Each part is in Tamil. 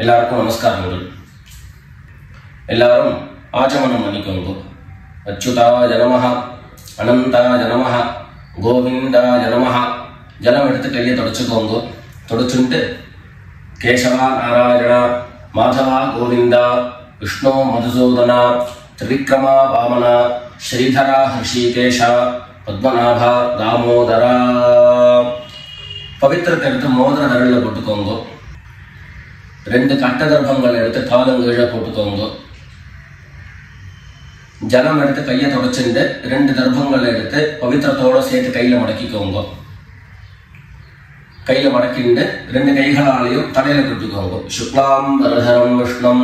எல்லாருக்கும் நமஸ்காரங்கள். எல்லாரும் ஆச்சமனம் பண்ணிக்கோங்க. அச்சுதாய நமஹ, அனந்தாய நமஹ, கோவிந்தாய நமஹ. ஜலம் எடுத்து கையை தொடச்சுக்கோங்க. தொடச்சுட்டு கேசவா நாராயணா, மாதவா கோவிந்தா, விஷ்ணு மதுசூதனா, திரிவிக்ரமா வாமனா, ஸ்ரீதரா ஹிருஷிகேஷா, பத்மநாபா தாமோதரா. பவித்திரத்தை எடுத்து மோதிர விரலில் போட்டுக்கோங்க. 2 கட்ட கர்ப்பங்கள் எடுத்து காலங்கீழ போட்டுக்கோங்க. ஜலம் எடுத்து கையை தொடச்சுட்டு 2 கர்ப்பங்கள் எடுத்து பவித்திரத்தோட சேர்த்து கையில மடக்கிக்கோங்க. கையில மடக்கிண்டு 2 கைகளாலையும் தலையில கொடுத்துக்கோங்க. சுக்லாம் வரதரம் விஷ்ணம்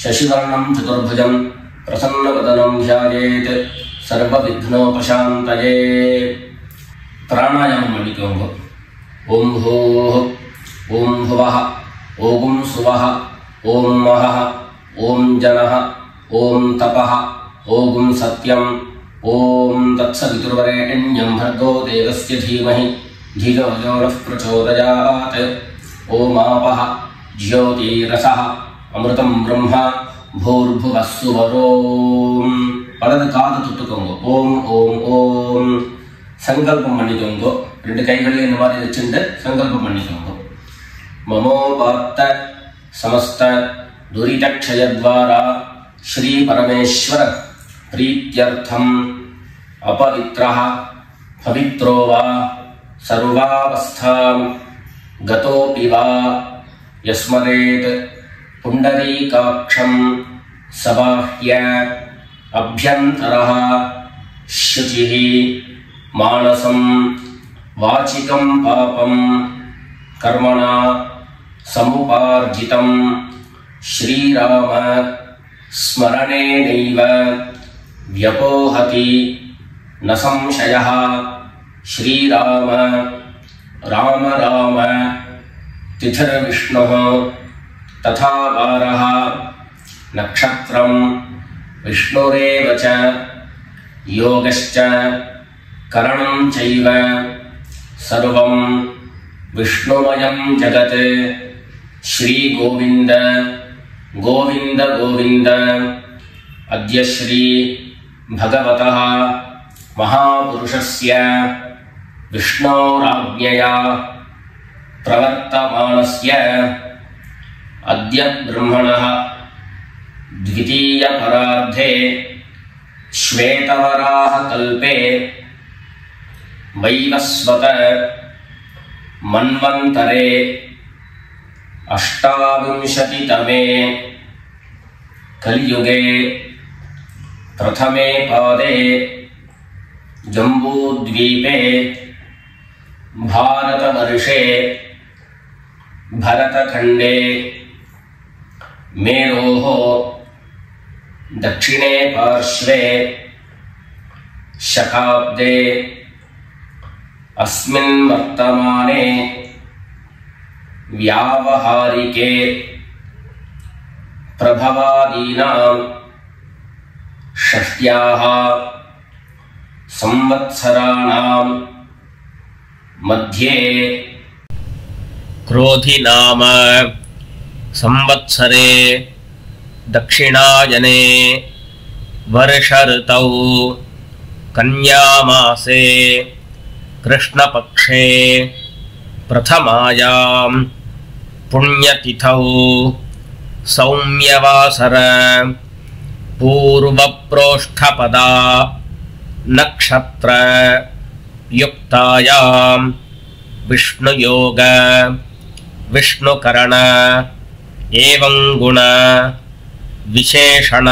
சசிவர்ணம் சதுர்புஜம் பிரசன்னவதனம் தியாயேத் சர்வ விக்னோபசாந்தயே. பிராணாயாமம் பண்ணிக்கோங்க. ஓம் ஹோஹ், ஓம் ஹுவஹ, ஓம் சுவஹ, ஓம் மஹஹ, ஓம் ஜனஹ, ஓம் தபஹ, ஓம் சத்யம், ஓம் தத்சவிதுர்வரேண்யம் भर्गो देवस्य धीमहि धियो यो नः प्रचोदयात्. ஓம் ஆபஹ ஜ்யோதிரஸஹ அமிர்தம் பிரம்ம பூர்புவः சுவரோம். வலது காது தொட்டுக்கோங்க. ஓம் ஓம் ஓம். சங்கல்பம் பண்ணிக்கோங்க. 2 கைகளையும் இந்த மாதிரி வச்சுட்டு சங்கல்பம் பண்ணிக்கோங்க. மமோபாத்த சமஸ்த துரிதக்ஷயத்வாரா ஸ்ரீ பரமேஸ்வர பிரீத்யர்த்தம் அபவித்ரஹ பவித்ரோ வா சர்வாவஸ்தாம் கதோபி வா யஸ்மரேத் புண்டரீகாக்ஷம் சபாஹ்ய அப்யந்தரஹ சுசிஹி மானசம் வாசிகம் பாபம் கர்மணா சமுபார்ஜிதம் ஸ்ரீராம ஸ்மரணேனைவ வ்யபோஹதி ந சம்சயः. ஸ்ரீராம ராம ராம திதிர்விஷ்ணுः ததா வாரः நக்ஷத்ரம் விஷ்ணுரேவ ச யோகஸ்ச கரணம் சைவ சர்வம் விஷ்ணுமயம் ஜகத். ஸ்ரீ கோவிந்த கோவிந்த கோவிந்த. அத்ய ஸ்ரீ பகவதः மகாபுருஷஸ்ய விஷ்ணோராஜ்ஞயா பிரவர்த்தமானஸ்ய அத்ய பிரம்மணः த்விதீய பரார்த்தே ஸ்வேதவராஹ கல்பே வைவஸ்வத மன்வந்தரே அஷ்டாவிம்சதிதமே கலியுகே பிரதமே பாதே ஜம்பூத்வீபே பாரதவர்ஷே பரதகண்டே மேரோः दक्षिणे पार्श्वे शकाब्दे अस्मिन् वर्तमाने व्यावहारिके प्रभवादीनां षष्ट्याः संवत्सराणां मध्ये क्रोधि नाम संवत्सरे दक्षिणायने वर्ष ऋतौ कन्यामासे कृष्णपक्षे प्रथमायां पुण्यतिथौ सौम्यवासर पूर्वप्रोष्ठपदा नक्षत्र युक्तायां विष्णुयोग विष्णुकरण एवं गुण विशेषण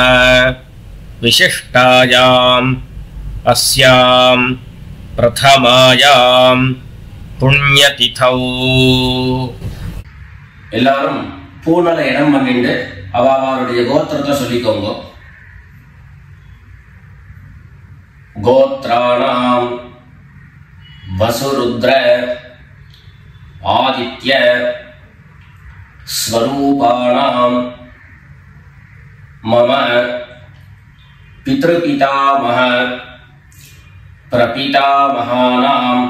विशिष्टायां अस्यां प्रथमायां पुण्यतिथौ. எல்லாரும் பூனல இடம் பண்ணிட்டு அவருடைய கோத்திரத்தை சொல்லிக்கோங்க. கோத்ராணாம் வசுருத்ர ஆதித்ய ஸ்வரூபாணாம் மம பித்ருபிதாமஹ பிரபிதாமஹானாம்.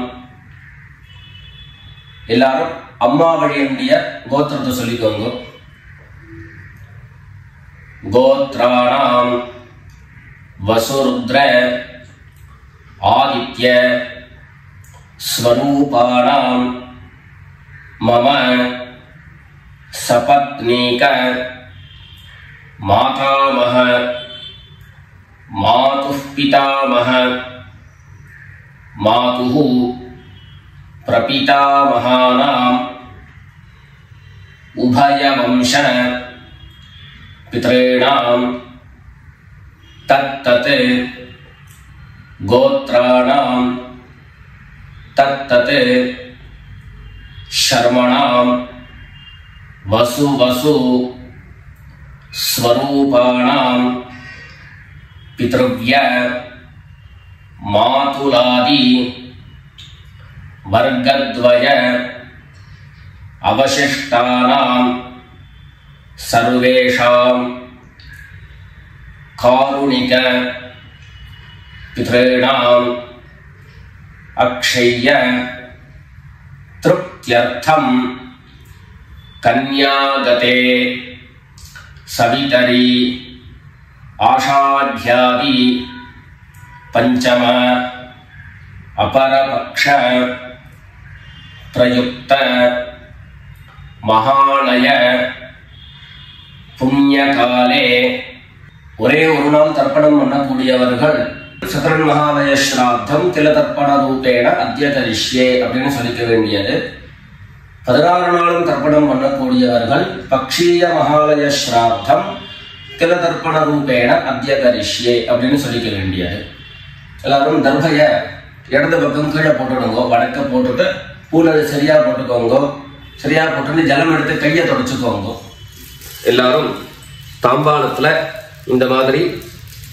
எல்லாரும் அம்மா வழியுடைய கோத்திரத்தை சொல்லிக்கோங்க. गोत्राणां वसुरुद्र आदित्य स्वरूपाणां मम सपत्नीक मातामह मातुः पितामह मातुः प्रपितामहानां उभयवंश पितॄणां तत्तत् गोत्राणां तत्तत् शर्मणां वसु स्वरूपाणां पितृव्य मातुलादि वर्गद्वय अवशिष्टानां सर्वेषां कारुणिक पितॄणाम् अक्षय्य तृप्त्यर्थं कन्यागते सवितरी आषाढ्यादि पंचम अपरपक्ष प्रयुक्त महालय पुण्यकाले ஒரே ஒரு நாள் தர்ப்பணம் பண்ணக்கூடியவர்கள் சதுரன் மகாலய ஸ்ராத்தம் திலதர்ப்பண ரூபேண அத்ய கரிஷ்யே அப்படின்னு சொல்லிக்க வேண்டியது. 16 நாளும் தர்ப்பணம் பண்ணக்கூடியவர்கள் பக்ஷீய மகாலய ஸ்ராத்தம் திலதர்ப்பண ரூபேண அத்ய கரிஷ்யே அப்படின்னு சொல்லிக்க வேண்டியது. எல்லாரும் தர்பைய இடது பக்கம் கீழே போட்டுடுங்க, வடக்க போட்டுட்டு பூனை சரியா போட்டுக்கோங்க. சரியா போட்டுட்டு ஜலம் எடுத்து கையை தொடச்சுக்கோங்க. எல்லாரும் தாம்பாளத்துல இந்த மாதிரி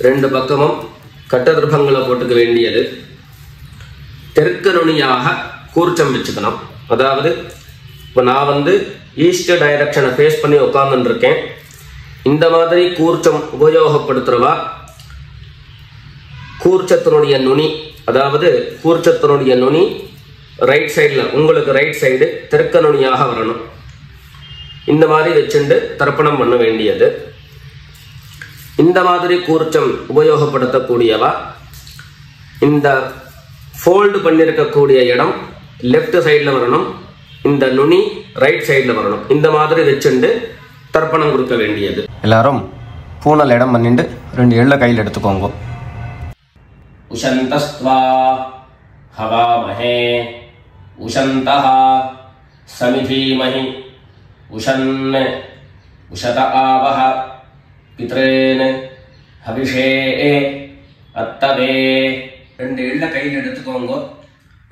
2 பக்கமும் கட்டதிர்பங்களை போட்டுக்க வேண்டியது. தெற்கு நுனியாக கூர்ச்சம் வச்சுக்கணும். அதாவது இப்போ நான் ஈஸ்ட் டைரக்ஷனை ஃபேஸ் பண்ணி உட்கார்ந்துட்டு இருக்கேன். இந்த மாதிரி கூர்ச்சம் உபயோகப்படுத்துறவா கூர்ச்சத்தினுடைய நுனி, அதாவது கூர்ச்சத்தினுடைய நுனி ரைட் சைடில், உங்களுக்கு ரைட் சைடு தெற்கு நுனியாக வரணும். இந்த மாதிரி வச்சுட்டு தர்ப்பணம் பண்ண வேண்டியது. இந்த மாதிரி கூர்ச்சம் உபயோகப்படுத்தக்கூடியவா இந்த ஃபோல்டு பண்ணியிருக்கக்கூடிய இடம் லெஃப்ட் சைடில் வரணும், இந்த நுனி ரைட் சைடில் வரணும். இந்த மாதிரி வச்சுட்டு தர்ப்பணம் கொடுக்க வேண்டியது. எல்லாரும் பூனல் இடம் பண்ணிட்டு 2 எள்ள கையில் எடுத்துக்கோங்க. உஷந்தஸ்த்வா ஹவாமஹே உஷந்தஹ சமிதீமஹி உஷன் உஷத ஆவஹ பித்ரேன் ஹவிஷே அத்தவே. 2 எள்ள கையில் எடுத்துக்கோங்க.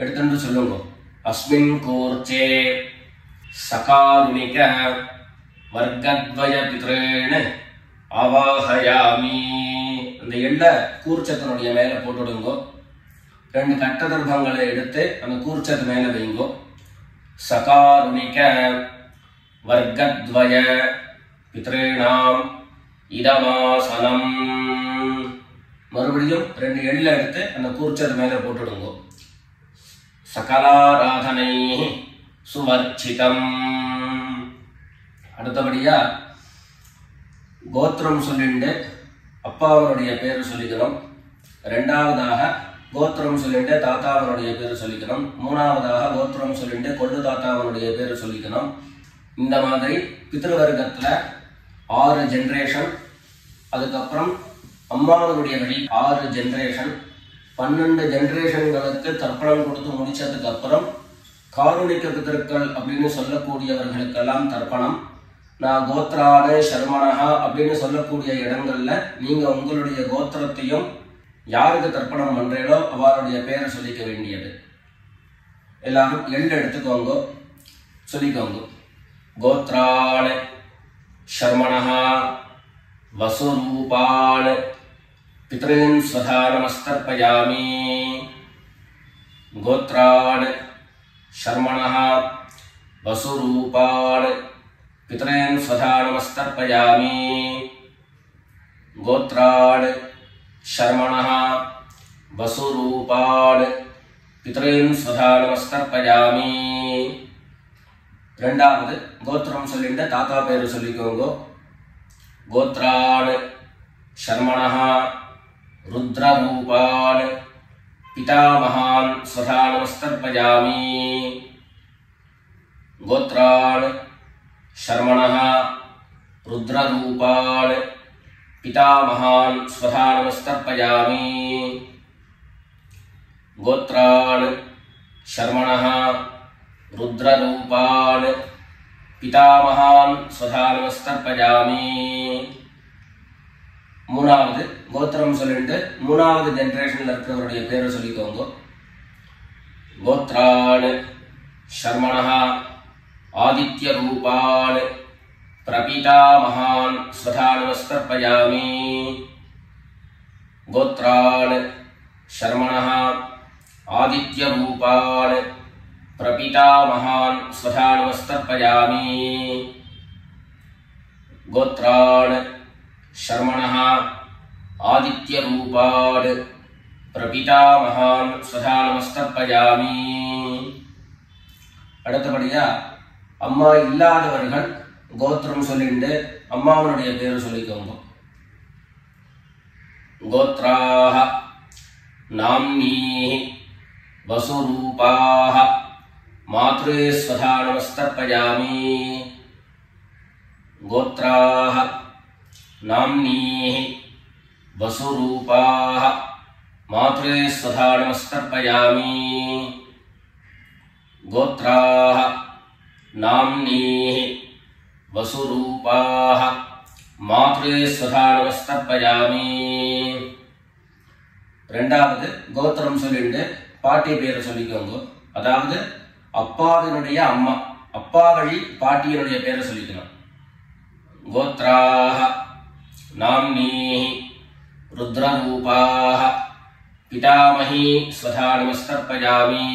எடுத்துட்டு சொல்லுங்க, அஸ்மின் கூர்ச்சே சகாருணிக வர்க்கத்வய பித்ரேன் அவாஹயாமி. அந்த எள்ள கூர்ச்சத்தினுடைய மேல போட்டுடுங்க. 2 கட்டதர்பங்களை எடுத்து அந்த கூர்ச்சத்து மேல வைங்க. சகாருணிக வர்க்கத்வய பித்ரேணாம் இதமாசனம். மறுபடியும் 2 எள்ள எடுத்து அந்த கூர்ச்சத்து மேல போட்டுடுங்க. சகலாராதனை சுவர்ச்சிதம். அடுத்தபடியா கோத்திரம் சொல்லிட்டு அப்பாவனுடைய பேரு சொல்லிக்கணும். 2வதாக கோத்திரம் சொல்லிட்டு தாத்தாவனுடைய பேரு சொல்லிக்கணும். 3வதாக கோத்திரம் சொல்லிட்டு கொள்ளு தாத்தாவனுடைய பேரு சொல்லிக்கணும். இந்த மாதிரி பித்ருவர்க்கத்துல 6 ஜெனரேஷன், அதுக்கப்புறம் அம்மாவனுடைய வழி 6 ஜெனரேஷன், 12 ஜெனரேஷன்களுக்கு தர்ப்பணம் கொடுத்து முடிச்சதுக்கு அப்புறம் காருணிக பிதர்கள் அப்படின்னு சொல்லக்கூடியவர்களுக்கெல்லாம் தர்ப்பணம். நான் கோத்ரான சர்மனஹா அப்படின்னு சொல்லக்கூடிய இடங்கள்ல நீங்க உங்களுடைய கோத்திரத்தையும் யாருக்கு தர்ப்பணம் பண்றீங்களோ அவருடைய பேரை சொல்லிக்க வேண்டியது. எல்லாரும் எள்ளு எடுத்துக்கோங்க, சொல்லிக்கோங்க. கோத்ரான शर्मणः वसुरूपान् पितॄन् स्वधा नमस्तर्पयामि। गोत्रान् शर्मणः वसुरूपान् पितॄन् स्वधा नमस्तर्पयामि। गोत्रान् शर्मणः वसुरूपान् पितॄन् स्वधा नमस्तर्पयामि। ரெண்டாவது கோத்திரம் சொல்லிட்டு தாத்தா பேரு சொல்லிக்கோங்க. गोत्रान् शर्मणः रुद्ररूपान् पितामहान् स्वधा नमस्तर्पयामि गोत्रान् शर्मणः रुद्ररूपान् पितामहान् स्वधा नमस्तर्पयामि गोत्रान् शर्मणः रुद्ररूपान् पितामहान् स्वधा नमस्तर्पयामि மூணாவது கோத்திரம் சொல்லிட்டு மூணாவது ஜெனரேஷன்ல இருக்கிறவருடைய பேரை சொல்லிக்கோங்க கோத்ரான் शर्मणः आदित्य रूपान् प्रपितामहान् स्वधा नमस्तर्पयामि गोत्रान् शर्मणः आदित्य रूपान् प्रपितामहान् स्वधा नमस्तर्पयामि गोत्रान् शर्मणः आदित्य रूपान् प्रपितामहान् स्वधा नमस्तर्पयामि அடுத்தபடியா அம்மா இல்லாதவர்கள் கோத்திரம் சொல்லிட்டு அம்மாவுடைய பேரை சொல்லிக்கோங்க கோத்ராஹ நாம்னீஹ வசுரூபாஹ மாத்ரே ஸ்வதா நமஸ்தர்ப்பயாமி கோத்ராஹ நாம்னீஹ வசுரூபாஹ மாத்ரே ஸ்வதா நமஸ்தர்ப்பயாமி गोत्राः नाम्नीः वसुरूपाः मात्रे स्वधा नमस्तर्पयामि ரெண்டாவது கோத்திரம் சொல்லிட்டு பாட்டி பேரை சொல்லிக்கோங்க அதாவது அப்பாவினுடைய அம்மா அப்பா வழி பாட்டியினுடைய பேரை சொல்லிக்கணும் கோத்ராः नाम्नीः रुद्ररूपाः पितामही स्वधा नमस्तर्पयामि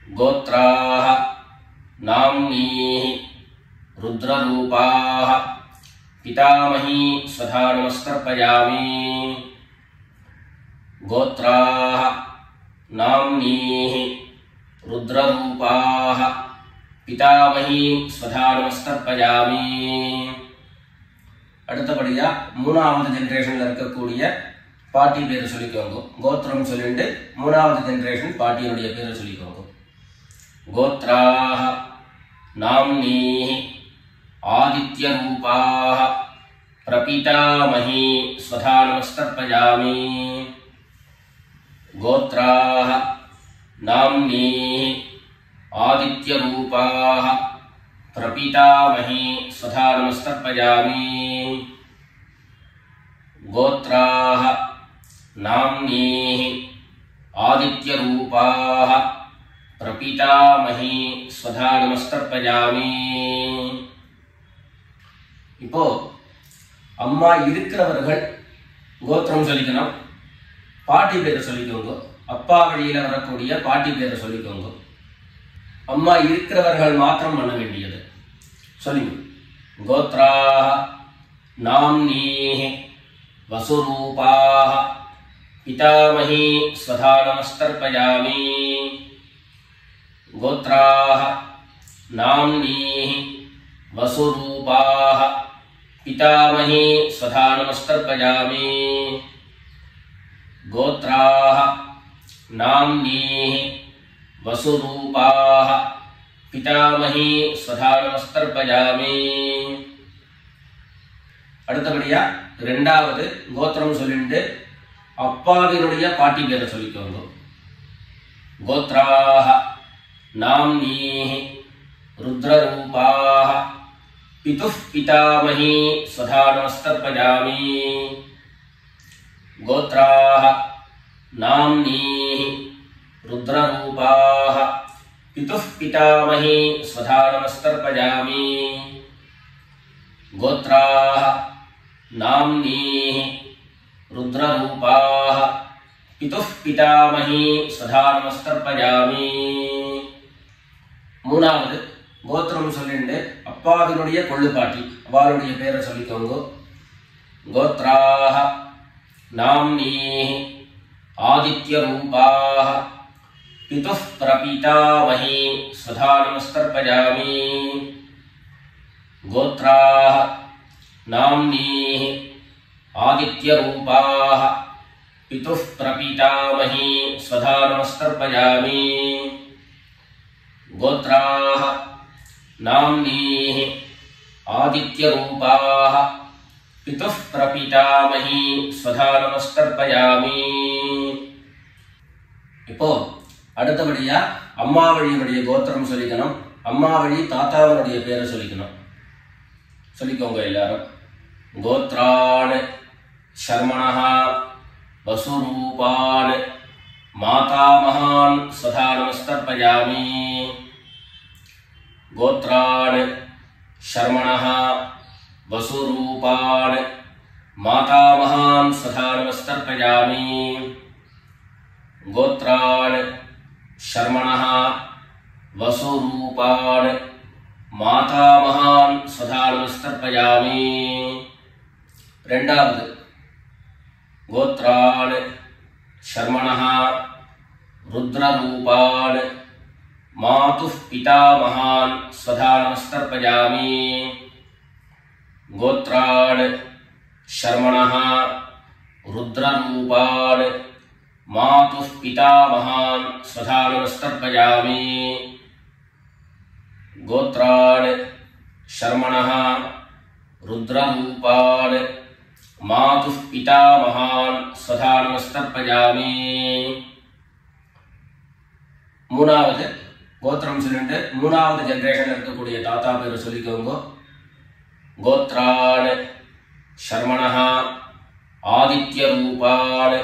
गोत्राः नाम्नीः रुद्ररूपाः पितामही स्वधा नमस्तर्पयामि गोत्राः नाम्नीः रुद्ररूपाः पितामही स्वधा नमस्तर्पयामि அடுத்தபடியா மூணாவது ஜெனரேஷன்ல இருக்கக்கூடிய பாட்டி பேரை சொல்லிக்கோங்க கோத்திரம் சொல்லிட்டு மூணாவது ஜெனரேஷன் பாட்டியுடைய பேரை சொல்லிக்கோங்க गोत्राः नाम्नीः आदित्यरूपाः प्रपितामही स्वधा नमस्तर्पयामि गोत्राः नाम्नीः आदित्यरूपाः प्रपितामही स्वधा नमस्तर्पयामि गोत्राः नाम्नीः आदित्यरूपाः प्रपितामही स्वधा नमस्तर्पयामि இப்போ அம்மா இருக்கிறவர்கள் கோத்திரம் சொல்லிக்கணும் பாட்டி பேரை சொல்லிக்கோங்க அப்பா வழியில வரக்கூடிய பாட்டி பேரை சொல்லிக்கோங்க அம்மா இருக்கிறவர்கள் மாத்திரம் பண்ண வேண்டியது சொல்லுங்க கோத்ராஹ நாம்னீஹ வசுரூபாஹ பிதாமஹி ஸ்வதா நமஸ்தர்ப்பயாமி गोत्राः नाम्नीः वसुरूपाः पितामही स्वधा नमस्तर्पयामि गोत्राः नाम्नीः वसुरूपाः पितामही स्वधा नमस्तर्पयामि அடுத்தபடியா இரண்டாவது கோத்திரம் சொல்லிட்டு அப்பாவினுடைய பாட்டி பேரை சொல்லிக்கோங்க கோத்ராஹ नाम्नीः रुद्ररूपाः पितुः पितामही स्वधा नमस्तर्पयामि गोत्राः नाम्नीः रुद्ररूपाः पितुः पितामही स्वधा नमस्तर्पयामि गोत्राः नाम्नीः रुद्ररूपाः पितुः पितामही स्वधा नमस्तर्पयामि மூணாவது கோத்திரம் சொல்லிட்டு அப்பாவினுடைய கொள்ளுப்பாட்டி அவளுடைய பேரை சொல்லிக்கோங்க கோத்ராஹ நாம்னீஹ ஆதித்ய ரூபாஹ पितुः प्रपितामही स्वधा नमस्तर्पयामि गोत्राः नाम्नीः आदित्यरूपाः पितुः प्रपीतामही स्वधा नमस्तर्पयामि। गोत्राः नाम्नीः आदित्यरूपाः पितुः प्रपीतामही स्वधा नमस्तर्पयामि। இப்போ அடுத்தபடியா அம்மா வழியினுடைய கோத்திரம் சொல்லிக்கணும். அம்மா வழி தாத்தாவுடைய பேரை சொல்லிக்கணும். சொல்லிக்கோங்க எல்லாரும். கோத்ரான் शर्मणः वसुरूपान् मातामहान् सदा नमस्तर्पयामि। गोत्रान् शर्मणः वसुरूपान् मातामहान् सदा नमस्तर्पयामि। गोत्रान् शर्मणः वसुरूपान् मातामहान् सदा नमस्तर्पयामि। ரெண்டாவது गोत्रान् शर्मणः रुद्ररूपान् मातुः पितामहान् स्वधा नमस्तर्पयामि। गोत्रान् शर्मणः रुद्ररूपान् मातुः पितामहान् स्वधा नमस्तर्पयामि। गोत्रान् शर्मणः रुद्ररूपान् मातुः पितामहान् स्वधा नमस्तर्पयामि। மூணாவது கோத்திரம் சொல்லிட்டு மூணாவது ஜெனரேஷன்ல இருக்கக்கூடிய தாத்தா பேரை சொல்லிக்கோங்க. கோத்ரான் शर्मणः आदित्यरूपान्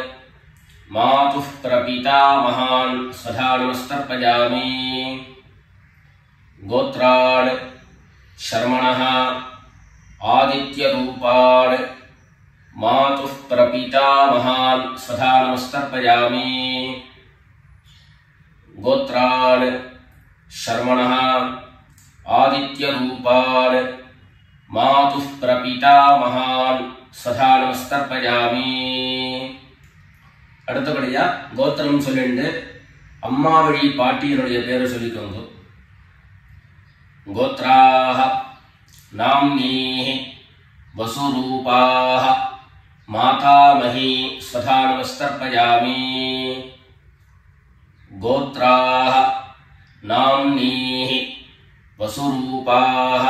मातुः प्रपीतामहान् स्वधा नमस्तर्पयामि। गोत्रान् शर्मणः आदित्यरूपान् मातुः प्रपीतामहान् स्वधा नमस्तर्पयामि। गोत्रान् शर्मणः आदित्यरूपान् मातुः प्रपीतामहान् स्वधा नमस्तर्पयामि। அடுத்தபடியா கோத்திரம் சொல்லிட்டு அம்மா வழி பாட்டியினுடைய பேரை சொல்லிக்கோங்க. गोत्राः नाम्नीः वसुरूपाः मातामही स्वधा नमस्तर्पयामि। गोत्राः नाम्नीः वसुरूपाः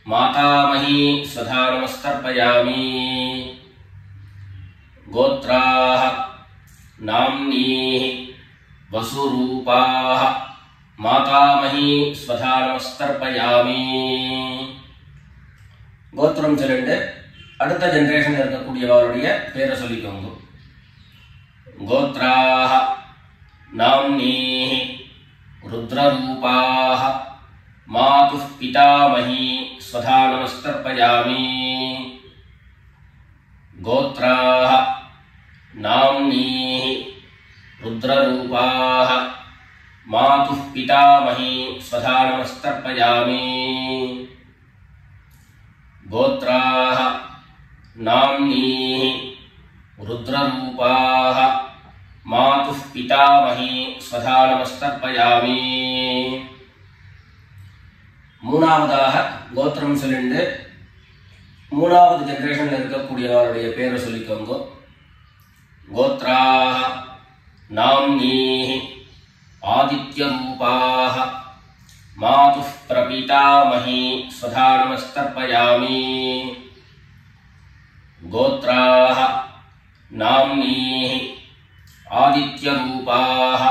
मातामही स्वधा नमस्तर्पयामि। गोत्राः नाम्नीः वसुरूपाः मातामही स्वधा नमस्तर्पयामि। கோத்திரம் சொல்லிட்டு அடுத்த ஜெனரேஷன்ல இருக்கக்கூடியவருடைய பேரை சொல்லிக்கோங்க. கோத்ராः नाम्नीः रुद्ररूपाः मातुः पितामही स्वधा नमस्तर्पयामि। गोत्राः नाम्नीः रुद्ररूपाः मातुः पितामही स्वधा नमस्तर्पयामि। गोत्राः नाम्नीः रुद्ररूपाः मातुः पितामही स्वधा नमस्तर्पयामि। மூணாவதாக கோத்திரம் சொல்லிட்டு மூணாவது ஜெனரேஷன்ல இருக்கக்கூடியவருடைய பேரை சொல்லிக்கோங்க. கோத்ராः नाम्नीः आदित्यरूपाः मातुः प्रपीतामही स्वधा नमस्तर्पयामि। गोत्राः नाम्नीः आदित्यरूपाः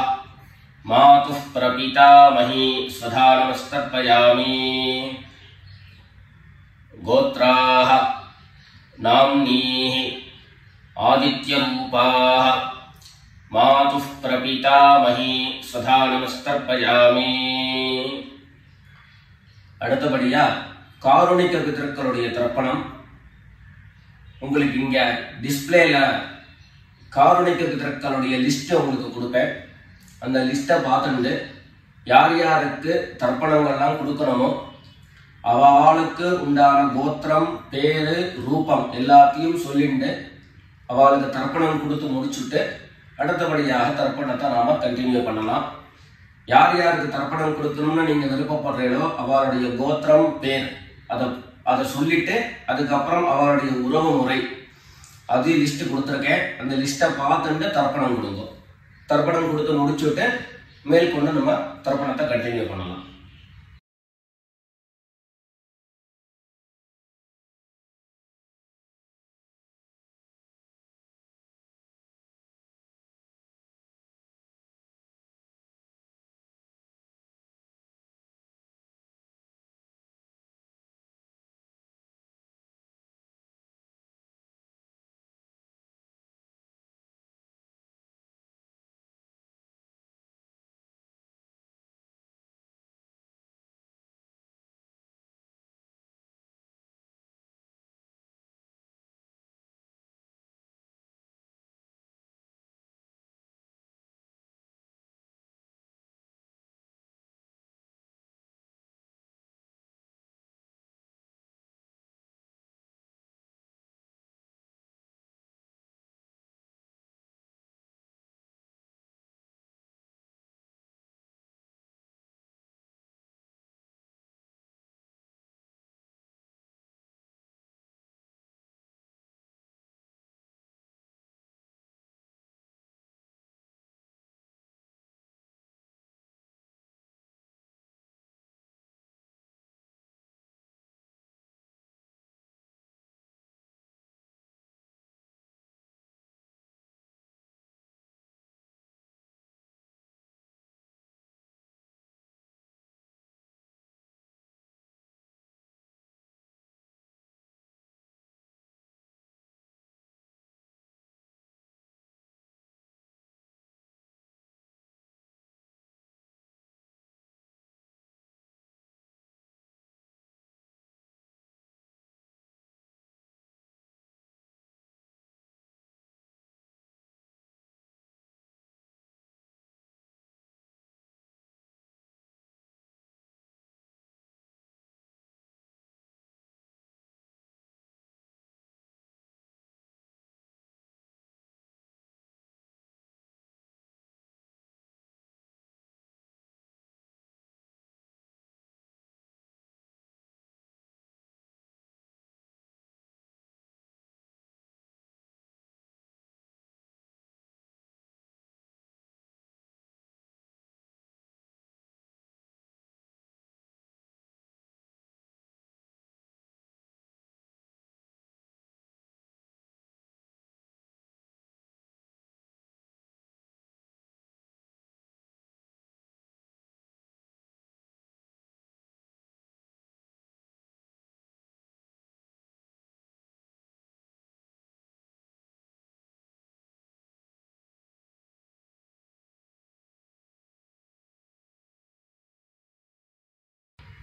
मातुः प्रपीतामही स्वधा नमस्तर्पयामि। गोत्राः नाम्नीः आदित्यरूपाः मातुः प्रपीतामही स्वधा नमस्तर्पयामि। அடுத்தபடியா காருணிக பிதர்களுடைய தர்ப்பணம். உங்களுக்கு இங்க டிஸ்பிளேல காருணிக பிதர்களுடைய லிஸ்ட் உங்களுக்கு கொடுப்பேன். அந்த லிஸ்ட்டை பார்த்துட்டு யார் யாருக்கு தர்ப்பணங்கள்லாம் கொடுக்கணுமோ அவளுக்கு உண்டான கோத்திரம் பேரு ரூபம் எல்லாத்தையும் சொல்லிட்டு அவளுக்கு தர்ப்பணம் கொடுத்து முடிச்சுட்டு அடுத்தபடியாக தர்ப்பணத்தை நாம கண்டினியூ பண்ணலாம். யார் யாருக்கு தர்ப்பணம் கொடுக்கணும்னு நீங்க விருப்பப்படுறீங்களோ அவருடைய கோத்திரம் பேர் அதை அதை சொல்லிட்டு அதுக்கப்புறம் அவருடைய உறவு முறை அது லிஸ்ட் கொடுத்துருக்கேன். அந்த லிஸ்ட்டை பார்த்துட்டு தர்ப்பணம் கொடுங்க. தர்ப்பணம் கொடுத்து முடிச்சுட்டு மேற்கொண்டு நம்ம தர்ப்பணத்தை கண்டினியூ பண்ணலாம்.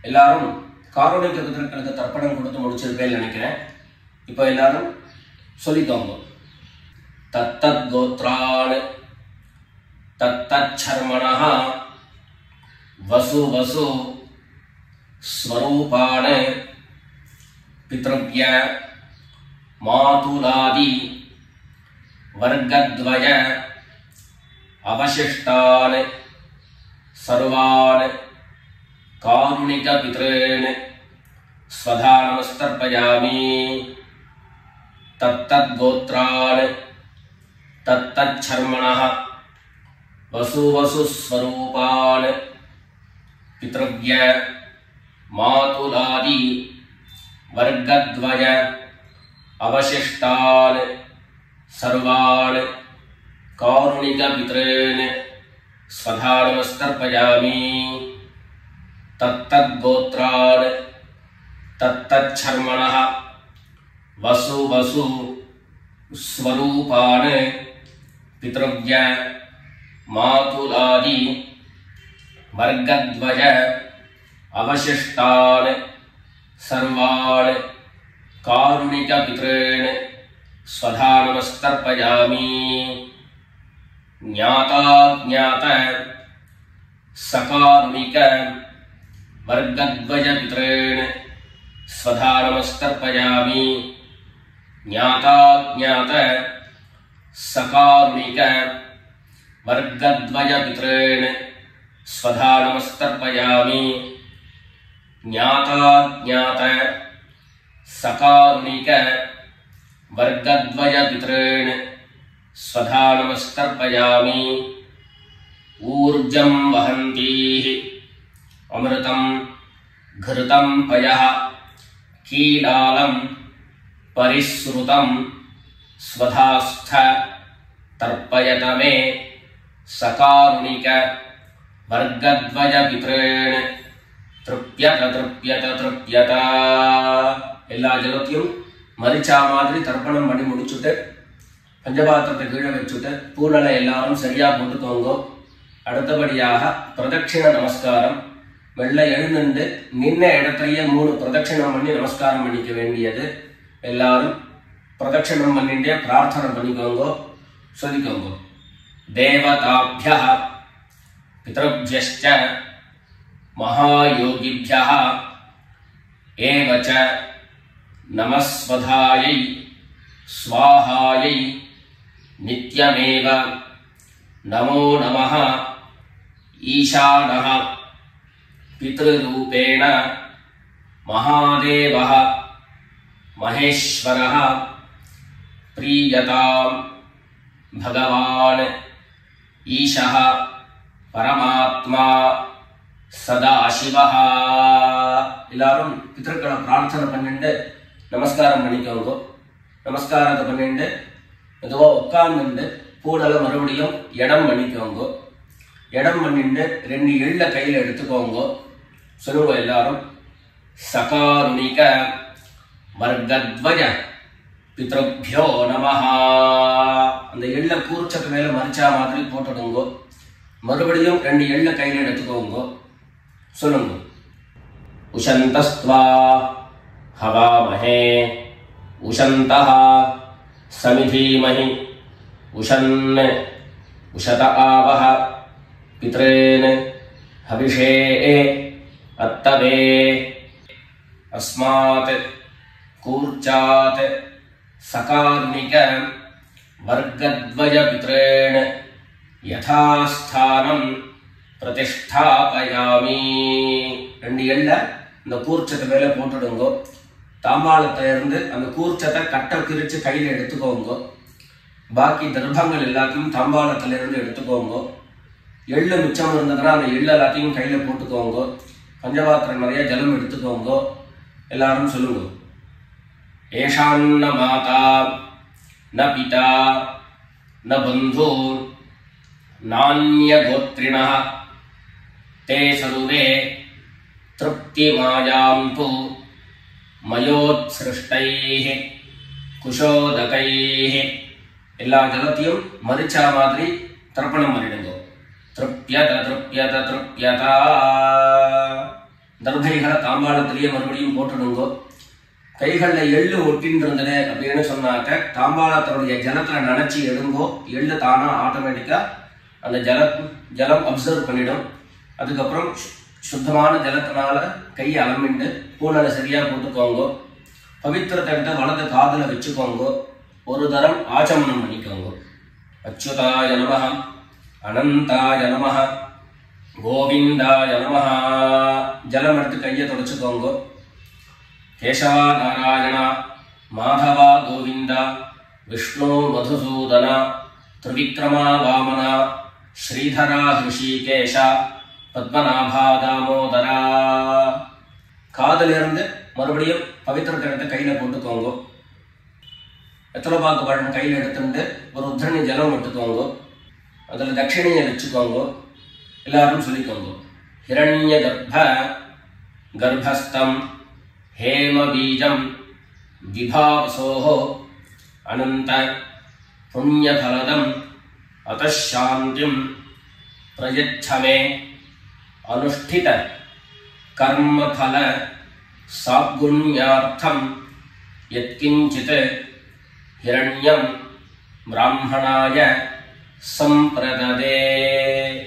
எல்லாரும் காரணிக பிதர்களுக்கு தர்ப்பணம் கொடுத்து முடிச்சிருப்பேன்னு நினைக்கிறேன். இப்போ எல்லாரும் சொல்லிக்கோங்க. தத்தத் கோத்ரான் தத்தத் சர்மணஹ வசு வசு ஸ்வரூபான் பித்ருவ்ய மாதுலாதி வர்க்கத்வய அவசிஷ்டான் சர்வான் காருணிக பித்ரேன் ஸ்வதா நமஸ்தர்ப்பயாமி. தத்தத் கோத்ரான் தத்தத் சர்மணஹ வசு வசு ஸ்வரூபான் பித்ருவ்ய மாதுலாதி வர்க்கத்வய அவசிஷ்டான் சர்வான் காருணிக பித்ரேன் ஸ்வதா நமஸ்தர்ப்பயாமி. தத்தத் கோத்ரான் தத்தத் சர்மணஹ வசு வசு ஸ்வரூபான் பித்ருவ்ய மாதுலாதி வர்க்கத்வய அவசிஷ்டான் சர்வான் காருணிக பித்ரேன் ஸ்வதா நமஸ்தர்ப்பயாமி. ஞாதா ஞாத சகாருணிக வர்க்கத்வய பித்ரேன் ஸ்வதா நமஸ்தர்ப்பயாமி. ஞாதா ஞாத சகாருணிக வர்க்கத்வய பித்ரேன் ஸ்வதா நமஸ்தர்ப்பயாமி. ஞாதா ஞாத सकारुणिक वर्गद्वय पितॄन् स्वधा नमस्कर्पयामि। ऊर्जं वहन्तीः अमृतं घृतं पयः कीलालं परिसृतं स्वधास्थ तर्पयत मे सकारुणिक वर्गद्वय पितॄन् तृप्यत तृप्यत तृप्यत। எல்லா ஜலத்தையும் மரிச்சா மாதிரி தர்ப்பணம் பண்ணி முடிச்சுட்டு பஞ்சபாத்திரத்தை கீழே வச்சுட்டு பூனலை எல்லாரும் சரியா போட்டுக்கோங்க. அடுத்தபடியாக பிரதட்சிண நமஸ்காரம். வெள்ள எழுந்துண்டு நின்ன இடத்துலயே 3 பிரதட்சிணம் பண்ணி நமஸ்காரம் பண்ணிக்க வேண்டியது. எல்லாரும் பிரதட்சிணம் பண்ணிட்டே பிரார்த்தனை பண்ணிக்கோங்க, சொல்லிக்கோங்க. தேவதாभ्यः பித்ருभ्यश्च महायोगिभ्यः एव च नमस्वधायै स्वाहायै नित्यमेव नमो नमः। ईशानः पितृरूपेण महादेवः महेश्वरः प्रीयतां भगवान् ईशः परमात्मा सदाशिवः। எல்லாரும் பித்ருக்களை பிரார்த்தனை பண்ணிட்டு நமஸ்காரம் பண்ணிக்கோங்க. நமஸ்காரத்தை பண்ணிட்டு மெதுவா உட்கார்ந்துட்டு பூனலை மறுபடியும் இடம் பண்ணிக்கோங்க. இடம் பண்ணிட்டு 2 எள்ள கையில எடுத்துக்கோங்க. சொல்லுங்க எல்லாரும். சகாருணிக வர்கத்வய பித்ருभ्यो நமஹ. அந்த எள்ள கூர்ச்சத்து மேல மரிச்சா மாதிரி போட்டுடுங்க. மறுபடியும் 2 எள்ள கையில எடுத்துக்கோங்க. சொல்லுங்க. உஷந்தஸ்த்வா हवामहे उशन्तः समिधीमहि उशन् उशत आवह पितॄन् हविषे अत्तवे। अस्मात् कूर्चात् सकारुणिक वर्गद्वय पितॄन् यथास्थानं प्रतिष्ठापयामि। 2 எள்ள இந்த கூர்ச்சத்தை மேல போட்டுடுங்க. தாம்பாளத்தை இருந்து அந்த கூர்ச்சத்தை கட்ட பிரிச்சு கையில எடுத்துக்கோங்க. பாக்கி தர்ப்பங்கள் எல்லாத்தையும் தாம்பாளத்துல இருந்து எடுத்துக்கோங்க. எள்ளு மிச்சம் இருந்ததுன்னா அந்த எள்ளு எல்லாத்தையும் கையில போட்டுக்கோங்க. பஞ்சபாத்திரம் நிறைய ஜலம் எடுத்துக்கோங்க. எல்லாரும் சொல்லுங்க. ஏஷான்ன மாதா ந பிதா ந பந்து நான்ய கோத்ரிணः தே சர்வே திருப்திமாயாந்து மயோத்ஸ்ருஷ்டைः குஷோதகைः. எல்லா ஜலத்தையும் மரிச்சா மாதிரி தர்ப்பணம் பண்ணிடுங்க. திருப்யத திருப்யத திருப்யதா. தர்பைகளை தாம்பாளத்திலேயே மறுபடியும் போட்டுடுங்க. கைகள்ல எள்ளு ஒட்டின்னு இருந்தது அப்படின்னு சொன்னாக்க தாம்பாளத்தோடைய ஜலத்துல நினைச்சு எடுங்கோ. எள்ளு தானா ஆட்டோமேட்டிக்கா அந்த ஜலம் அப்சர்வ் பண்ணிடும். அதுக்கப்புறம் சுத்தமான ஜலத்தினால கையை அலம்பிண்டு பூனலை சரியா போட்டுக்கோங்க. பவித்திரத்தை எடுத்து வலது காதுல வச்சுக்கோங்க. ஒரு தரம் ஆச்சமனம் பண்ணிக்கோங்க. அச்சுதாய நமஹ அனந்தாய நமஹ கோவிந்தாய நமஹ. ஜலம் எடுத்து கையை தொடச்சுக்கோங்க. கேசவா நாராயணா மாதவா கோவிந்தா விஷ்ணு மதுசூதனா திரிவிக்ரமா வாமனா ஸ்ரீதரா ஹிருஷிகேஷா பத்மநாபா தாமோதரா. காதல இருந்து மறுபடியும் பவித்திரத்தை எடுத்து கையில போட்டுக்கோங்க. வெத்தலைப்பாக்கு பழம் கையில எடுத்துட்டு ஒரு உத்தரணி ஜலம் எடுத்துக்கோங்க. அதுல தட்சிணையை வச்சுக்கோங்க. எல்லாரும் சொல்லிக்கோங்க. ஹிரண்ய கர்ப்ப கர்ப்பஸ்தம் हेम बीजं विभावसोः अनंत पुण्यफलदं अतः शांतिं प्रयच्छ मे अनुष्ठित कर्मफल सागुण्यार्थं यत्किंचित् हिरण्यं ब्राह्मणाय संप्रददे.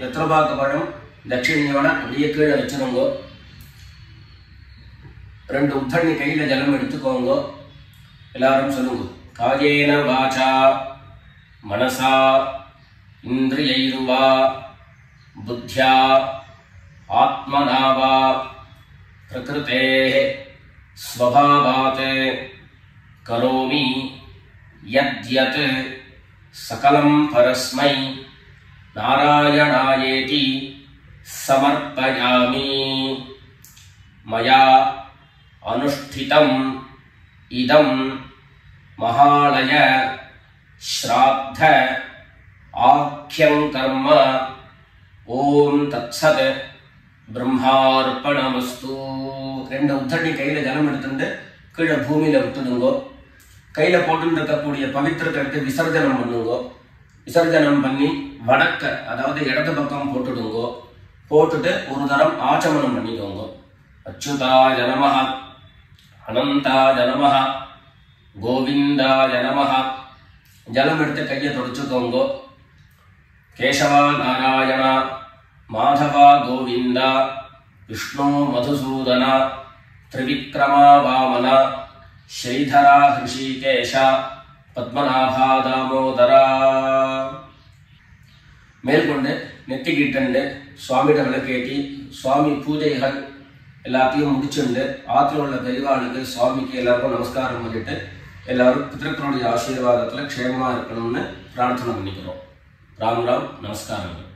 வெத்தலைப்பாக்கு தட்சிணையோட அப்படியே கீழே வச்சிருங்க. 2 உத்தரணி கையில ஜலம் எடுத்துக்கோங்க. எல்லாரும் சொல்லுங்க. காயேன வாசா மனசா இந்திரியைர்வா புத்யா ஆத்மனா வா பிரகிருதேஹ ஸ்வபாவாத் கரோமி யத்யத் சகலம் பரஸ்மை நாராயணாயேதி சமர்ப்பயாமி. மயா அனுஷ்டிதம் இதம் மகாலய ஸ்ராத்த ஆக்யம் கர்ம. ஓம் தத்சத் பிரம்மார்ப்பணமஸ்து. ரெண்டு உத்தரணி கையில ஜலம் எடுத்துட்டு கீழே பூமியில விட்டுடுங்கோ. கையில போட்டு இருக்கக்கூடிய பவித்திரத்தை எடுத்து விசர்ஜனம் பண்ணுங்கோ. விசர்ஜனம் பண்ணி வடக்க, அதாவது இடது பக்கம் போட்டுடுங்கோ. போட்டுட்டு ஒரு தரம் ஆச்சமனம் பண்ணிக்கோங்க. அச்சுதாய நமஹ, அனந்தாய நமஹ, கோவிந்தாய நமஹ. ஜலம் எடுத்து கையை தொடச்சுக்கோங்க. கேசவா நாராயண, மாதவா கோவிந்தா, விஷ்ணு மதுசூதன, திரிவிக்ரமா வாமன, ஸ்ரீதரா ஹிருஷிகேஷ, பத்மநாபா தாமோதரா. மேற்கொண்டு நெத்திக்கிட்டு சுவாமியிட விளக்கேற்றி சுவாமி பூஜைகள் எல்லாத்தையும் முடிச்சுண்டு ஆற்றுல உள்ள பெரியவாளுக்கு சுவாமிக்கு எல்லாருக்கும் நமஸ்காரம் பண்ணிட்டு எல்லாரும் பிதர்களுடைய ஆசீர்வாதத்தில் க்ஷேமமாக இருக்கணும்னு பிரார்த்தனை பண்ணிக்கிறோம். ராம் ராம், நமஸ்காரங்கள்.